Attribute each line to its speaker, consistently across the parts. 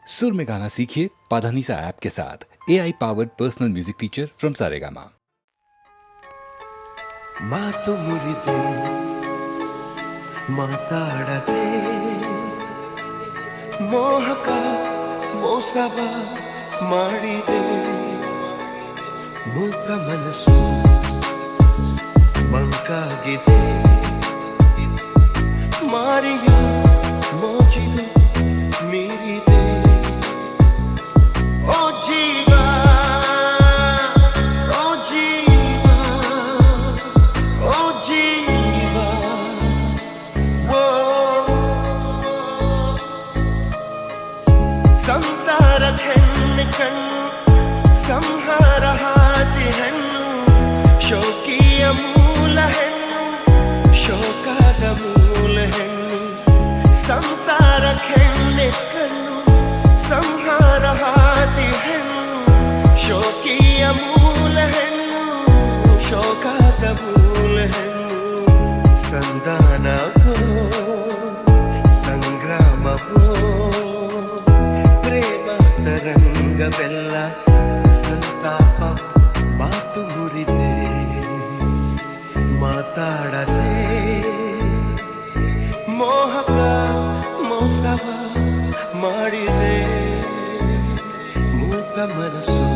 Speaker 1: सुर में गाना सीखिए पाधानीसा ऐप के साथ। AI powered personal music teacher from Saregama.
Speaker 2: ಮಾತು ಮುರಿದು ಮಾತಾಡದೆ ಮೋಹಕ ಮೋಸವ ಮಾಡಿದೆ ಮೂಕ ಮನಸ್ಸು ಮಂಕಾಗಿದೆ ಮಾರಿಯ ಮೋಚಿದು ಮೀರಿದೆ ಓ ಜೀವ ಸಂಹಾರ ಹಾದಿ ಹೆಣ್ಣು ಶೋಕಿಯ ಮೂಲ ಹೆಣ್ಣು ಶೋಕದ ಮೂಲ ಹೆಣ್ಣು ಸಂಸಾರ ಹೆಣ್ಣೆ ಕಣ್ಣು ಸಂಹಾರ ಹಾದಿ ಹೆಣ್ಣು ಶೋಕಿಯ ಮೂಲ ಹೆಣ್ಣು ಶೋಕದ ಮೂಲ ಹೆಣ್ಣು ಸಂಧಾನವೋ ಸಂಗ್ರಾಮವೋ ಪ್ರೇಮ ತರಂಗವೆಲ್ಲ ಸಂತಾಪ ಮಾತು ಮುರಿದೆ ಮಾತಾಡದೆ ಮೋಹಕ ಮೋಸವ ಮಾಡಿದೆ ಮೂಕ ಮನಸ್ಸು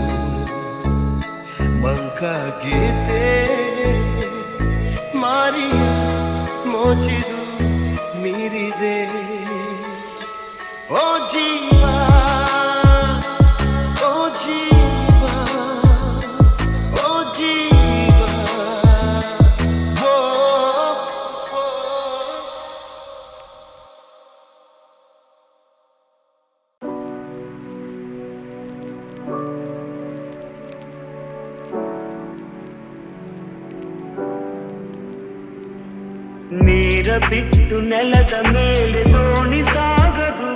Speaker 2: ಮಂಕಾಗಿದೆ ಮಾರಿಯ ಮೋಚಿದು ಮೀರಿದೆ ಓ ಜೀವ ನೀರ ಬಿಟ್ಟು ನೆಲದ ಮೇಲೆ ದೋಣಿ ಸಾಗದು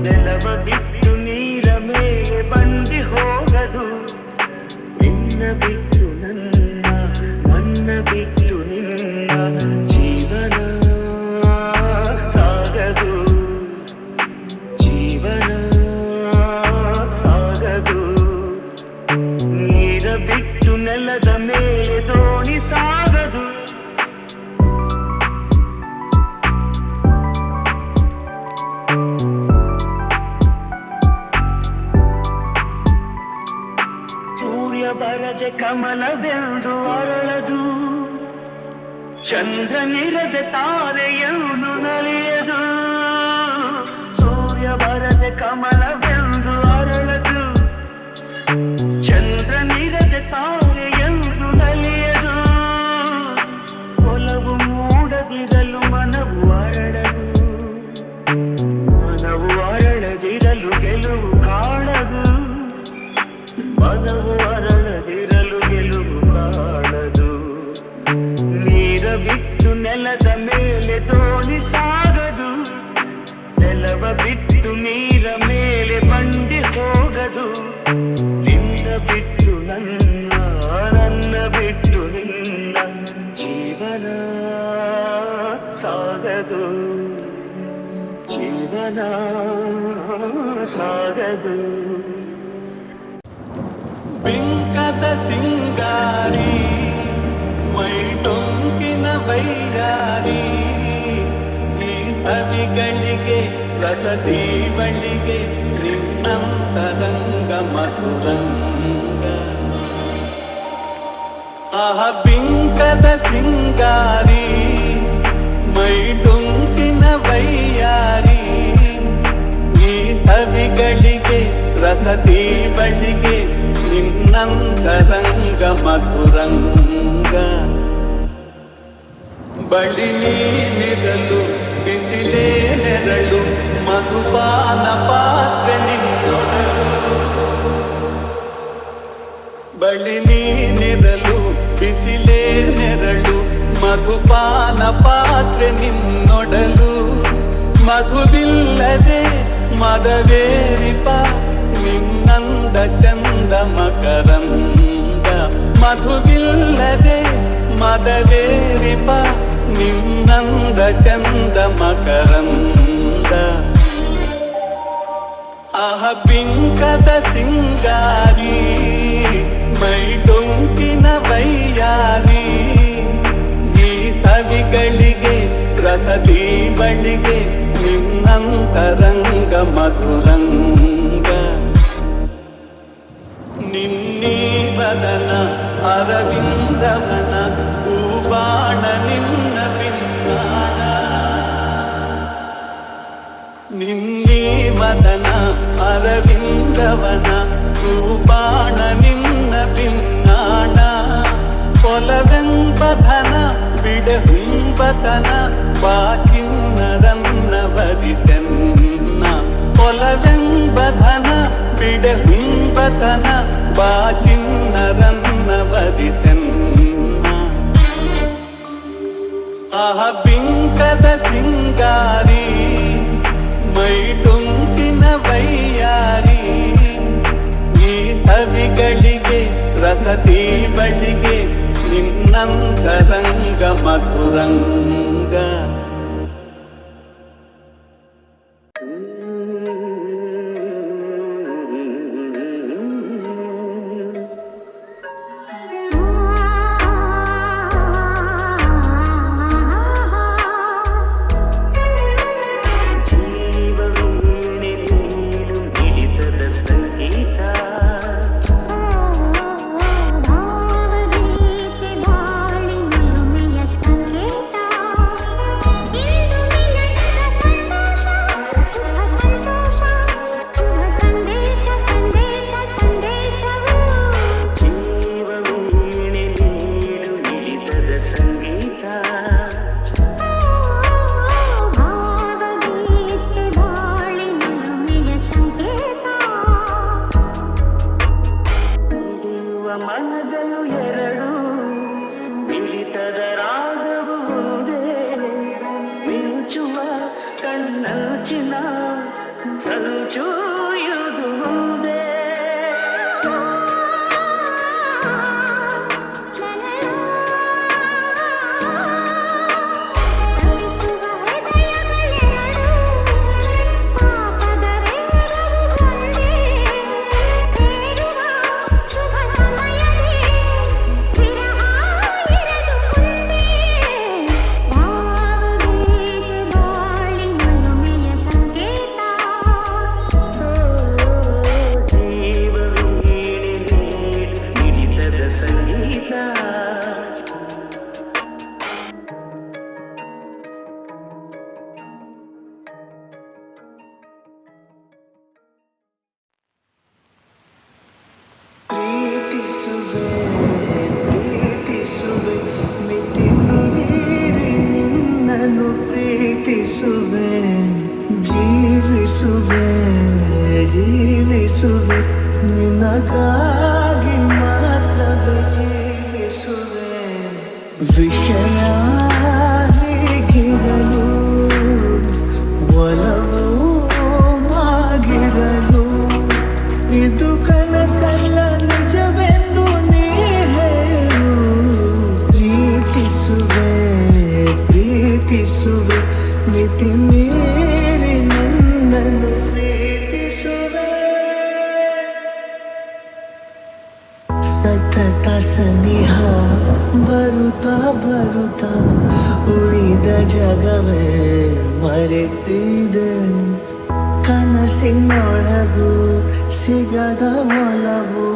Speaker 2: ನೆಲವ ಬಿಟ್ಟು ನೀರ ಮೇಲೆ ಬಂಡಿ ಹೋಗದು ನಿನ್ನ ಬಿಟ್ಟು ನನ್ನ ಬಿಟ್ಟು ನಿನ್ನ ಜೀವನ ಸಾಗದು ಜೀವನ ಸಾಗದು ನೀರ ಬಿಟ್ಟು ನೆಲದ ಮೇಲೆ ದೋಣಿ ಸಾಗದು ಬರದೆ ಕಮಲವೆಂದು ಅರಳದು ಚಂದ್ರನಿರದೆ ತಾರೆಯನ್ನು ನಲಿಯದು ಸೂರ್ಯ ಬರದೆ ಕಮಲವೆಂದು ಅರಳದು ಚಂದ್ರನಿರದೆ ತಾರೆಯನ್ನು ನಲಿಯದು ಒಲವು ಮೂಡದಿರಲು ಮನವು ಅರಳದು ಮನವು ಅರಳದಿರಲು ಗೆಲುವು ಕಾಣದು ಮನವು ಅರಳದಿರಲು ಗೆಲುವು ಕಾಣದು ನೀರ ಬಿಟ್ಟು ನೆಲದ ಮೇಲೆ ದೋಣಿ ಸಾಗದು ನೆಲವ ಬಿಟ್ಟು ನೀರ ಮೇಲೆ ಬಂಡಿ ಹೋಗದು ನಿನ್ನ ಬಿಟ್ಟು ನನ್ನ ಬಿಟ್ಟು ನಿನ್ನ ಜೀವನ ಸಾಗದು ಜೀವನ ಸಾಗದು ಬಿಂಕದ ಸಿಂಗಾರಿ ಮೈಟೊಂಕಿನ ವೈರಾರಿ ಈ ಕವಿಗಳಿಗೆ ರಸದಿ ಬಳಿಗೆ ನಿನ್ನಂತರಂಗ ಮಧುರಂಗ ಆಹ ಬಿಂಕದ ಸಿಂಗಾರಿ ಮೈಟೊಂಕಿನ ವೈಯಾರಿ ಈ ಕವಿಗಳಿಗೆ ರಸದಿ ಬಳಿಗೆ ನಿನ್ನಂತರಂಗ ಮಧುರಂಗ ಬಳಿ ನೀನಿರಲು ಬಿಸಿಲೇ ನೆರಳು ಮಧುಪಾನ ಪಾತ್ರೆ ನಿನ್ನೊಡಲು ಬಳಿ ನೀನಿರಲು ಬಿಸಿಲೇ ನೆರಳು ಮಧುಪಾನ ಪಾತ್ರೆ ನಿನ್ನೊಡಲು ಮಧುವಿಲ್ಲದೆ ಮದವೇರಿಪ ನಿನ್ನಂದ ಚಂದ ಮಕರಂದ ಮಧುವಿಲ್ಲದೆ ಮದವೇರಿಪ ನಿನ್ನಂದ ಚಂದ ಮಕರಂದ ಆಹ ಬಿಂಕದ ಸಿಂಗಾರಿ ಮೈ ಡೊಂಕಿನ ವೈಯಾರಿ ಈ ಸವಿಗಳಿಗೆ ರಸದಿ ಬಳಿಗೆ ನಿನ್ನಂತರಂಗ ಮಧುರಂಗ ನಿನ್ನೀ ಬದನ ಅರವಿಂದವನ ಹೂಬಾಣ ನಿನ್ನ ಪಿನ್ನಾಣ ನಿನ್ನೀ ಮದನ ಅರವಿಂದವನ ಹೂಬಾಣ ನಿನ್ನ ಪಿನ್ನಾಣ ಕೊಲವೆಂಬಧನ ಬಿಡಹುಂಬತನ ಬಾಚಿನ್ನರನ್ನ ವರಿತೆನ್ನ ಕೊಲವೆಂಬಧನ ಬಿಡಹುಂಬತನ ಬಾಚಿನ್ನರನ್ನ ವರಿತೆನ್ನ ಆಹ ಬಿಂಕದ ಸಿಂಗಾರಿ ಮೈ ಟೊಂಕಿನ ವೈಯಾರಿ ಈ ಸವಿಗಳಿಗೆ ರಸದಿ ಬಳಿಗೆ ನಿನ್ನಂತರಂಗ ಮಧುರಂಗ
Speaker 3: ಜೀವಿಸುವೆ ನಿನಗಾಗಿ ಮಾತ್ರವೇ ಜೀವಿಸುವೆ ವಿಷಯ ಹೀಗಿರಲು ಒಲವು ಆಗಿರಲು ಇದು ಕನಸಲ್ಲ ನಿಜವೆಂದು ನೀ ಹೇಳು ಪ್ರೀತಿಸುವೆ ಪ್ರೀತಿಸುವೆ ಮಿತಿ ಮೀರಿ ನನ್ನನ್ನು ಪ್ರೀತಿಸುವೆ ಸತತ ಸನಿಹ ಬರುತ್ತಾ ಬರುತ್ತಾ ಉಳಿದ ಜಗವೇ ಮರೆತಿದೆ ಕನಸಿನೊಳಗು ಸಿಗದ ಒಲವು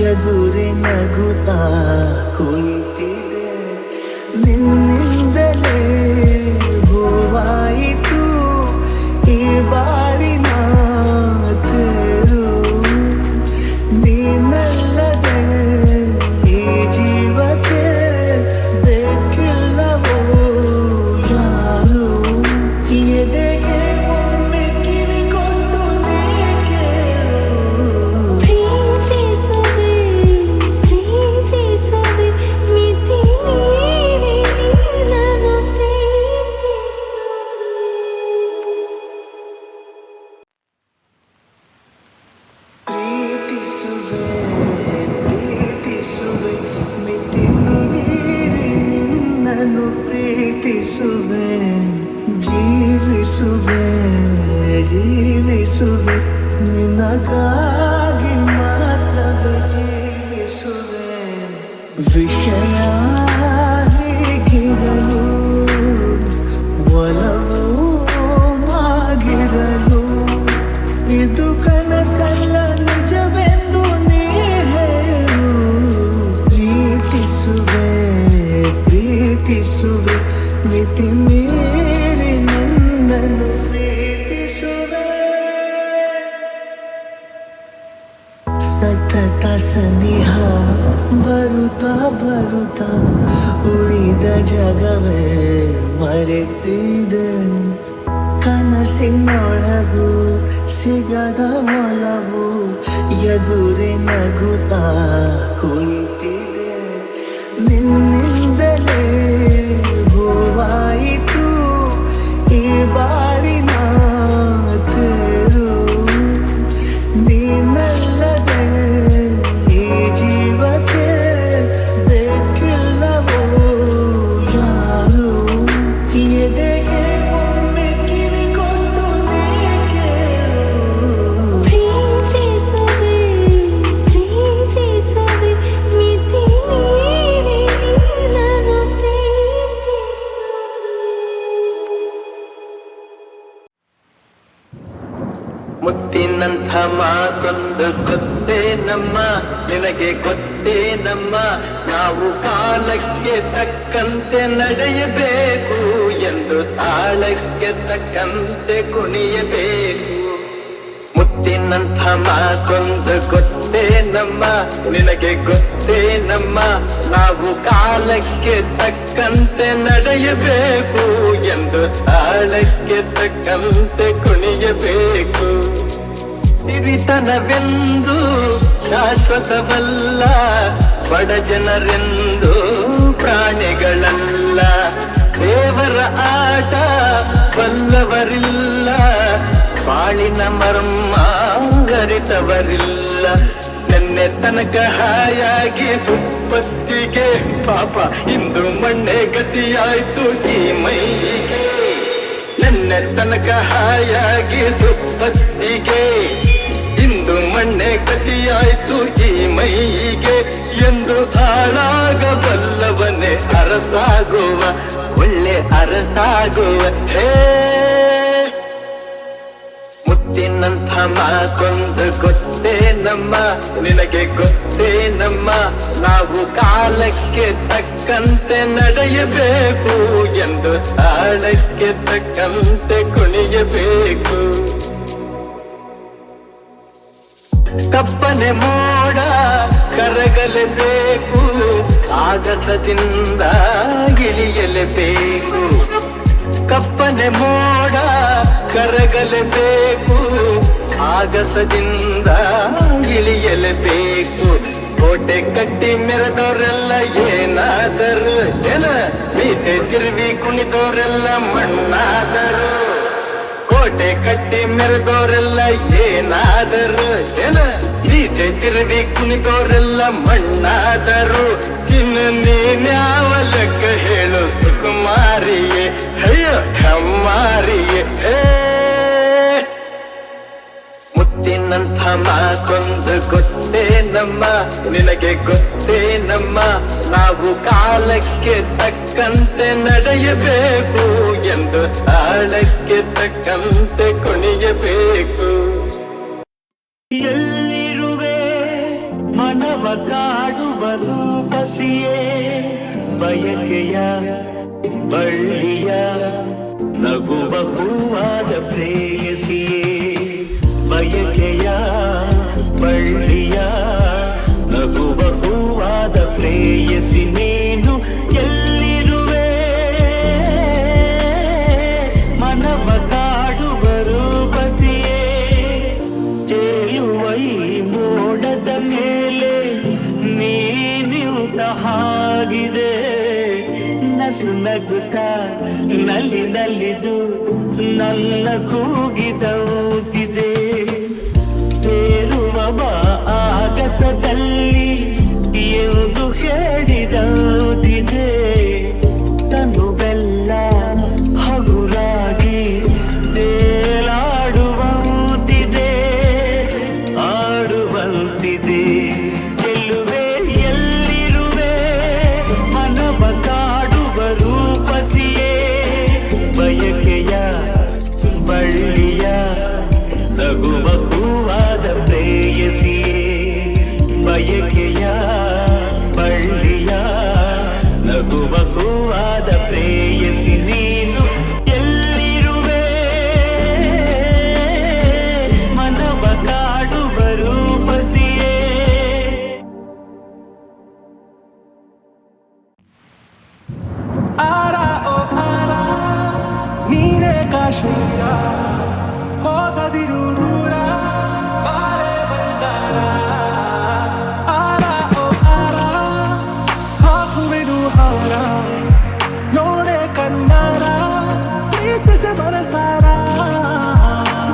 Speaker 3: ಎದುರೆ ನಗುತ್ತಾ ಕುಳಿತಿದೆ ನಿನ್ನಿಂದಲೇ ಹೂವಾಯಿತು ಈ ಬಾಳಿನ ತೇರು ನೀನಲ್ಲದೆ ಈ ಜೀವಕ್ಕೆ ಬೇಕಿಲ್ಲವೋ ಯಾರು ಎದೆಗೆ ಒಮ್ಮೆ ಕಿವಿಕೊಂಡು ನೀ ಕೇಳು
Speaker 4: ಪ್ರೀತಿಸುವೆ ಪ್ರೀತಿಸುವೆ
Speaker 3: ನಿನಗಾಗಿ ಮಾತ್ರವೇ ಜೀವಿಸುವೆ ವಿಷಯ ಹೀಗಿರಲು ಒಲವು ಆಗಿರಲು ಇದು ಕನಸಲ್ಲ ನಿಜವೆಂದು ನೀ ಹೇಳು ಪ್ರೀತಿಸುವೆ ಮಿತಿ ಮೀರಿ ನನ್ನನ್ನು ಪ್ರೀತಿಸುವೆ ಸತತ ಸನಿಹ ಬರುತ್ತಾ ಉಳಿದ ಜಗವೇ ಮರೆತಿದೆ ಕನಸಿನೊಳಗು ಸಿಗದ ಒಲವು ಎದುರೆ ನಗುತ್ತಾ ಕುಳಿತಿದೆ ನಿನ್ನಿಂದಲೇ ಹೂವಾಯಿತು ಈ ಬಾಳಿನ ತೇರು ನೀನಲ್ಲದೆ ಈ ಜೀವಕ್ಕೆ ಬೇಕಿಲ್ಲವೋ ಯಾರು ಎದೆಗೆ ಒಮ್ಮೆ ಕಿವಿ ಕೊಟ್ಟು ನೀ ಕೇಳು
Speaker 4: ಪ್ರೀತಿಸುವೆ ಮಿತಿ ಮೀರಿ ನಿನ್ನನ್ನು ಪ್ರೀತಿಸುವೆ.
Speaker 2: ಮುತ್ತಿನಂಥ ಮಾತೊಂದು ಗೊತ್ತೇ ನಮ್ಮ ನಿನಗೆ ಗೊತ್ತೇ ನಮ್ಮ ನಾವು ಕಾಲಕ್ಕೆ ತಕ್ಕಂತೆ ನಡೆಯಬೇಕು ಎಂದು ತಾಳಕ್ಕೆ ತಕ್ಕಂತೆ ಕುಣಿಯಬೇಕು ಮುತ್ತಿನಂಥ ಮಾತೊಂದು ಗೊತ್ತೇ ನಮ್ಮ ನಿನಗೆ ಗೊತ್ತೇ ನಮ್ಮ ನಾವು ಕಾಲಕ್ಕೆ ತಕ್ಕಂತೆ ನಡೆಯಬೇಕು ಎಂದು ತಾಳಕ್ಕೆ ತಕ್ಕಂತೆ ಕುಣಿಯಬೇಕು ಸಿರಿತನವೆಂದು ಶಾಶ್ವತವಲ್ಲ ಬಡ ಜನರೆಂದು ಪ್ರಾಣಿಗಳಲ್ಲ ದೇವರ ಆಟ ಬಲ್ಲವರಿಲ್ಲ ಬಾಳಿನ ಮರ್ಮ ಗರಿತವರಿಲ್ಲ ನೆನ್ನೆ ತನಕ ಹಾಯಾಗಿ ಸುಪ್ಪತ್ತಿಗೆ ಪಾಪ ಇಂದು ಮಣ್ಣೆ ಗತಿಯಾಯ್ತು ಈ ಮೈಗೆ ನೆನ್ನೆ ತನಕ ಹಾಯಾಗಿ ಸುಪ್ಪತ್ತಿಗೆ ಇಂದು ಮಣ್ಣೆ ಗತಿಯಾಯ್ತು ಈ ಮೈಗೆ ಎಂದು ಹಾಳಾಗಬಲ್ಲವನೇ ಅರಸಾಗುವ ಒಳ್ಳೆ ಅರಸಾಗುವ ಹೇ ಮುತ್ತಿನಂಥ ಮಾತೊಂದು ಗೊತ್ತೇ ನಮ್ಮ ನಿನಗೆ ಗೊತ್ತೇ ನಮ್ಮ ನಾವು ಕಾಲಕ್ಕೆ ತಕ್ಕಂತೆ ನಡೆಯಬೇಕು ಎಂದು ತಾಳಕ್ಕೆ ತಕ್ಕಂತೆ ಕುಣಿಯಬೇಕು ಕಪ್ಪನೆ ಮೋಡ ಕರಗಲೇಬೇಕು ಆಗಸದಿಂದ ಇಳಿಯಲೇಬೇಕು ಕಪ್ಪನೆ ಮೋಡ ಕರಗಲೇಬೇಕು ಆಗಸದಿಂದ ಇಳಿಯಲೇಬೇಕು ಕೋಟೆ ಕಟ್ಟಿ ಮೆರೆದವರೆಲ್ಲ ಏನಾದರು ಮೀಸೆ ತಿರುವಿ ಕುಣಿದವರೆಲ್ಲ ಮಣ್ಣಾದರು ಕೋಟೆ ಕಟ್ಟಿ ಮೆರೆದವರೆಲ್ಲ ಏನಾದರು ಮೀಸೆ ತಿರುವಿ ಕುಣಿದವರೆಲ್ಲ ಮಣ್ಣಾದರು ಇನ್ನು ನೀನ್ಯಾವ ಲೆಕ್ಕ ಹೇಳು ಸುಕುಮಾರಿಯೇ ಅಯ್ಯೋ ಹೆಮ್ಮಾರಿಯೇ ಮುತ್ತಿನಂಥ ಮಾತೊಂದು ಗೊತ್ತೇ ನಮ್ಮ ನಿನಗೆ ಗೊತ್ತೇ ನಮ್ಮ ನಾವು ಕಾಲಕ್ಕೆ ತಕ್ಕಂತೆ ನಡೆಯಬೇಕು ಎಂದು ತಾಳಕ್ಕೆ ತಕ್ಕಂತೆ ಕುಣಿಯಬೇಕು ಎಲ್ಲಿರುವೆ ಮನವ ಕಾಡುವ ರೂಪಸಿಯೇ ಬಯಕೆಯ ಬಳ್ಳಿಯ ನಗುವ ಹೂವಾದ ಪ್ರೇಯಸಿಯೇ ಬಯಕೆಯ ಬಳ್ಳಿಯ ನಗುವ ಹೂವಾದ ಪ್ರೇಯಸಿ ನೀನು ಎಲ್ಲಿರುವೆ ಮನವ ಕಾಡುವ ರೂಪಸಿಯೇ ಚೇಯುವ ಈ ಮೋಡದ ಮೇಲೆ ನೀ ನಿಂತ ಹಾಗಿದೆ ನಸು ನಗುತ್ತ ನಲಿದು ನನ್ನ ಕೂಗಿದೌತಿದೆ ಸೇರುವ ಬಾ ಆಗಸದಲ್ಲಿ ಎಂದು ಹೇಳಿದೌತಿದೆ ತನು ಬೆಲ್ಲ ಹಗುರಾಗಿ ತೇಲಾಡುವಂತಿದೆ ನಗುವ ಹೂವಾದ ಪ್ರೇಯಸಿಯೇ ಬಯಕೆಯ ಬಳ್ಳಿಯ ನಗುವ ಹೂವಾದ ಪ್ರೇಯಸಿ ನೀನು ಎಲ್ಲಿರುವೆ ಮನವ ಕಾಡುವ ರೂಪಸಿಯೇ.
Speaker 3: ಆರ ಓ ಆರ ನೀನೇ ಕಾಶ್ಮೀರ ಹೋಗದಿರು ದೂರ ಬಾರೆ ಬಂಗಾರ. ಆರ ಓ ಆರ ಹಾಕುವೆನು ಹಾರ ನೋಡೆ ಕಣ್ಣಾರ ಪ್ರೀತಿಸ ಮನಸಾರ.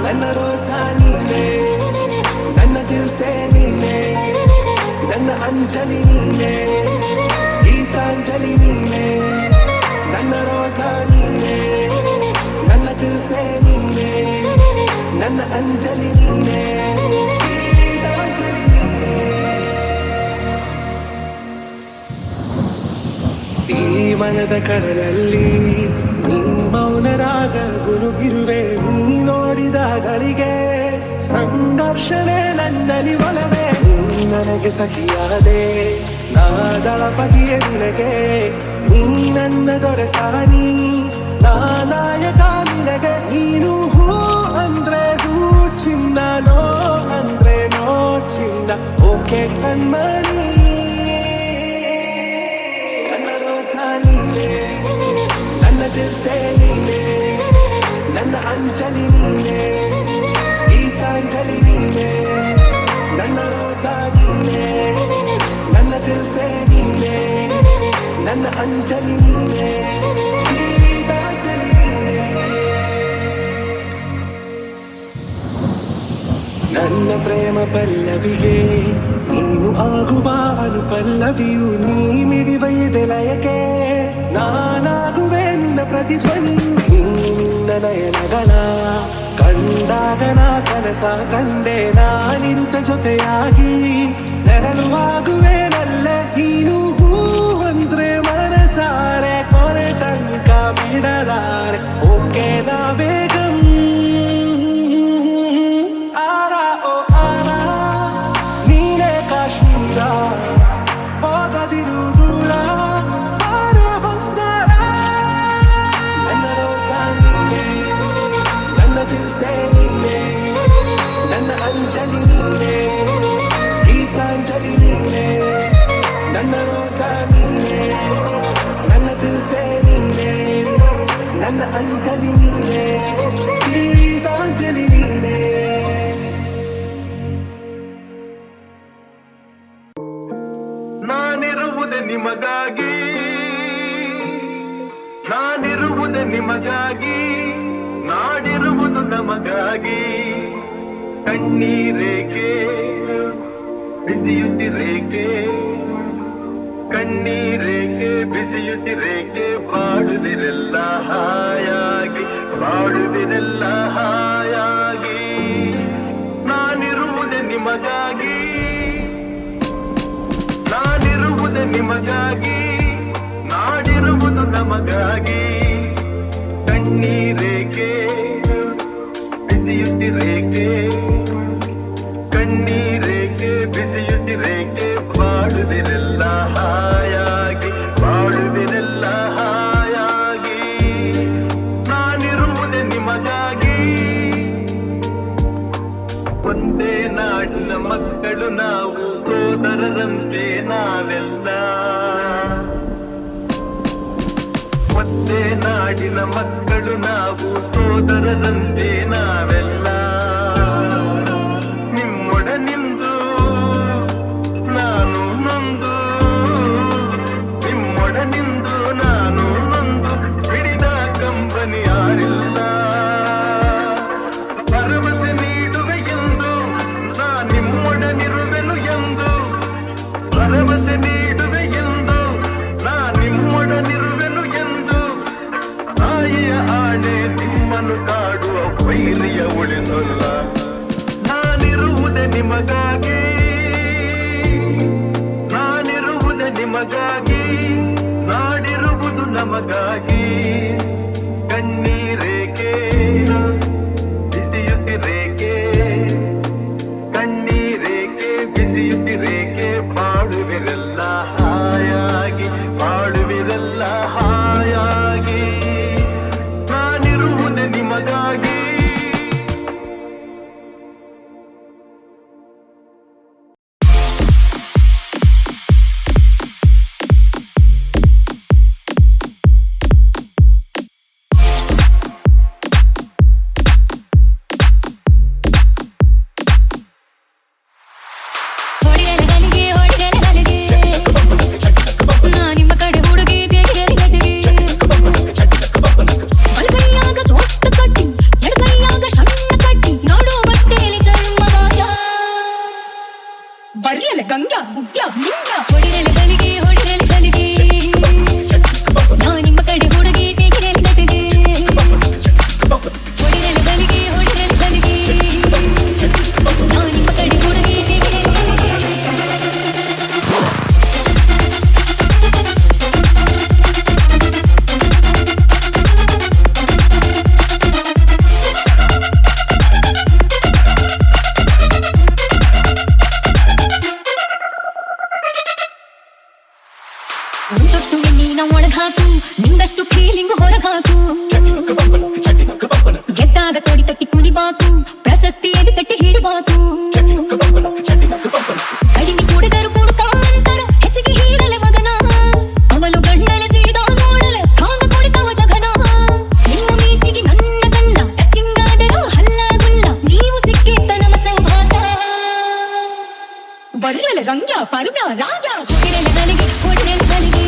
Speaker 3: ನನ್ನ ರೋಜ ನೀನೆ ನನ್ನ ದಿಲ್ಸೆ ನೀನೆ ನನ್ನ ಅಂಜಲಿ ನೀನೆ ಗೀತಾಂಜಲಿ ನೀನೆ. ನನ್ನ ರೋಜ ನೀನೆ ನನ್ನ ದಿಲ್ಸೆ ನೀನೆ ನನ್ನ ಅಂಜಲಿ ನೀನೆ ಗೀತಾಂಜಲಿ ನೀನೆ. ಈ ಮನದ ಕಡಲಲ್ಲಿ ನೀ ಮೌನರಾಗ ಗುನುಗಿರುವೆ. ನೀ ನೋಡಿದ ಗಳಿಗೆ ಸಂಘರ್ಷಣೆ ನನ್ನಲ್ಲಿ ಒಲವೇ. ನೀ ನನಗೆ ಸಖಿಯಾದೆ ನಾ ದಳಪತಿಯ ನಿನಗೆ. ನೀ ನನ್ನ ದೊರೆಸಾನಿ ನಾ ನಾಯಕ ನಿನಗೆ. ನೀನು ಹೂ ಅಂದ್ರೆ ಹೂ ಚಿನ್ನ ನೋ ಅಂದ್ರೆ ನೋ ಚಿನ್ನ. ಓಕೆ ಕಣ್ಮಣಿ ನನ್ನ ರೋಜ ನೀನೆ ನನ್ನ ದಿಲ್ಸೆ ನೀನೆ ನನ್ನ ಅಂಜಲಿ ನೀನೆ ಗೀತಾಂಜಲಿ ನೀನೆ. ನನ್ನ ರೋಜ ನೀನೆ ನನ್ನ ದಿಲ್ಸೆ ನೀನೆ ನನ್ನ ಅಂಜಲಿ ನೀನೆ ಗೀತಾಂಜಲಿ ನೀನೆ. ನನ್ನ ಪ್ರೇಮ ಪಲ್ಲವಿಗೆ ನೀನು ಆಗುವ ಅನುಪಲ್ಲವಿಯು. ನೀ ಮಿಡಿವ ಎದೆಲಯಕ್ಕೆ ನಾನಾಗುವೆ ನಿನ್ನ ಪ್ರತಿಧ್ವನಿ. ನೀ ನಿನ್ನ ನಯನಗಳ ಕಂಡಾಗ ನಾ ಕನಸ ಕಂಡೆ. ನಾನಿಂತ ಜೊತೆಯಾಗಿ ನೆರಳುವಾಗುವೆ ನಲ್ಲೆ. ನೀನು ಹೂ ಅಂದ್ರೆ ಮನಸಾರೆ ಕೊನೆ ತನಕ ಬಿಡಲಾರೆ. ಓಕೆ ನಾ ಬೇಗಂ. ಆರ ಓ ಆರ ನೀನೇ ಕಾಶ್ಮೀರ ಹೋಗದಿರು ದೂರ ಬಾರೆ ಬಂಗಾರ. ನನ್ನ ರೋಜ ನೀನೆ ನನ್ನ ದಿಲ್ಸೆ ನೀನೆ ನನ್ನ ಅಂಜಲಿ ನೀನೆ ಗೀತಾಂಜಲಿ ನೀನೆ. ನನ್ನ ರೋಜ ನೀನೆ ನನ್ನ ದಿಲ್ಸೆ ನೀನೆ ನನ್ನ ಅಂಜಲಿ ನೀನೆ ಗೀತಾಂಜಲಿ ನೀನೆ.
Speaker 2: ನಾನಿರುವುದೇ ನಿಮಗಾಗಿ ನಾನಿರುವುದೇ ನಿಮಗಾಗಿ ನಾಡಿರುವುದು ನಮಗಾಗಿ. ಕಣ್ಣೀರೇಕೆ ಬಿಸಿಯುತ್ತಿರೇಕೆ ಕಣ್ಣೀರೇಕೆ ಬಿಸಿಯುತ್ತಿರೇಕೆ ಬಾಡುದಿರೆಲ್ಲ ಹಾಯಾಗಿ ಬಾಡುದಿರೆಲ್ಲ ಹಾಯಾಗಿ. ನಾನಿರುವುದೇ ನಿಮಗಾಗಿ ನಾನಿರುವುದೇ ನಿಮಗಾಗಿ ನಾಡಿರುವುದು ನಮಗಾಗಿ. ಕಣ್ಣೀರೇಕೆ ಬಿಸಿಯುತ್ತಿರೇಕೆ ಕಣ್ಣೀರೇಕೆ ಬಿಸಿಯುತ್ತಿರೇಕೆ ಬಾಡುದಿರೆಲ್ಲ ಹಾಯಾಗಿ ಬಾಡುದಿರೆಲ್ಲ ಹಾಯಾಗಿ. ನಾನಿರುವುದೇ ನಿಮಗಾಗಿ. ಒಂದೇ ನಾಡಿನ ಮಕ್ಕಳು ನಾವು ಸೋದರರಂತೆ ನಾವೆಲ್ಲ. ಒಂದೇ ನಾಡಿನ ಮಕ್ಕಳು ನಾವು ಸೋದರರಂತೆ ನಾವೆಲ್ಲ. ನಿಮ್ಮೊಡನಿಂದು ನಾನು ನೊಂದು ನಿಮ್ಮೊಡನಿಂದು ನಾನು ನೊಂದು ಹಿಡಿದ ಕಂಬನಿ ಯಾರಿಲ್ಲ. ಭರವಸೆ ನೀಡುವೆ ಎಂದು ನಾ ನಿಮ್ಮೊಡನಿರುವೆನು ಎಂದು ಭರವಸೆ ನೀಡುವೆ ಎಂದು ನಾ ನಿಮ್ಮೊಡನಿರುವೆನು ಎಂದು. ತಾಯಿಯ ಆಣೆ ನಿಮ್ಮನ್ನು ಕಾಡುವ ವೈರಿಯ ಉಳಿಸಲ್ಲ. ನಾನಿರುವುದೇ ನಿಮಗಾಗಿ ನಾನಿರುವುದೇ ನಿಮಗಾಗಿ ನಾಡಿರುವುದು ನಮಗಾಗಿ. ಕಣ್ಣೀರೇಕೆ ಬಿಸಿಯುತ್ತಿರೇಕೆ ಇರುವಿರೆಲ್ಲ ಹಾಯಾಗಿ ಮಾಡುವಿರೆಲ್ಲ ಹಾಯಾಗಿ ನಾನಿರುವುದೇ ನಿಮಗಾಗಿ.
Speaker 5: ಬರ್ರಿಯಲ್ಲ ಗಂಗ್ಯ ಮುಗ್ಯ ಮಿಂಗ್ಯ ಹೊಡಿರಲಿ ಗಲಿಗೆ ಹೊಡಿರಲಿ ಗಲಿಗೆ ನಾ ನಿಮ್ಮ ಕಡೆ ಹುಡುಗಿ ತೆಗಿರಲಿ ಗತಿಗೆ ಹೊಡಿರಲಿ ಗಲಿಗೆ ಹೊಡಿರಲಿ ಗಲಿಗೆ ನಾ ನಿಮ್ಮ ಕಡೆ ಹುಡುಗಿ ತೆಗಿರಲಿ ತೊಟ್ಟು ಎಣ್ಣಿನ ಒಳಗಾಕು ನಿಂದಷ್ಟು ಫೀಲಿಂಗ್ ಹೊರಗಾಕು ಗೆದ್ದಾಗ ತೊಡಿ ತಟ್ಟಿ ಕುಣಿಬಾಕು ಪ್ರಶಸ್ತಿ ಎದೆ ತಟ್ಟಿ ಹಿಡಿಬಾಕು ಕಡಿಮೆ ಕುಡಿದರು ಕೊಡುತ್ತಾ ಅಂತಾರ ಹೆಚ್ಚಿಗೆ ಹೀರಲೆ ಮಗನ ಅವಳು ಗಣ್ಣಲೆ ಸೀದಾ ನೋಡಲೆ ಕಾಂಗ ಕುಡಿತವ ಜಗನ ನಿಮ್ಮ ಮೀಸಿಗೆ ನನ್ನ ಕಲ್ಲ ಟಚಿಂಗಾದರೂ ಹಲ್ಲ ಗುಲ್ಲ ನೀವು ಸಿಕ್ಕಿದ್ದ ನಮ್ಮ ಸೌಭಾಗ್ಯ ಬರ್ರಲೆ ರಂಗ್ಯ ಪರ್ಗ ರಾಗ ಹೊಡಿರಲೆ ಗಲಿಗೆ ಹೊಡಿರಲೆ ಗಲಿಗೆ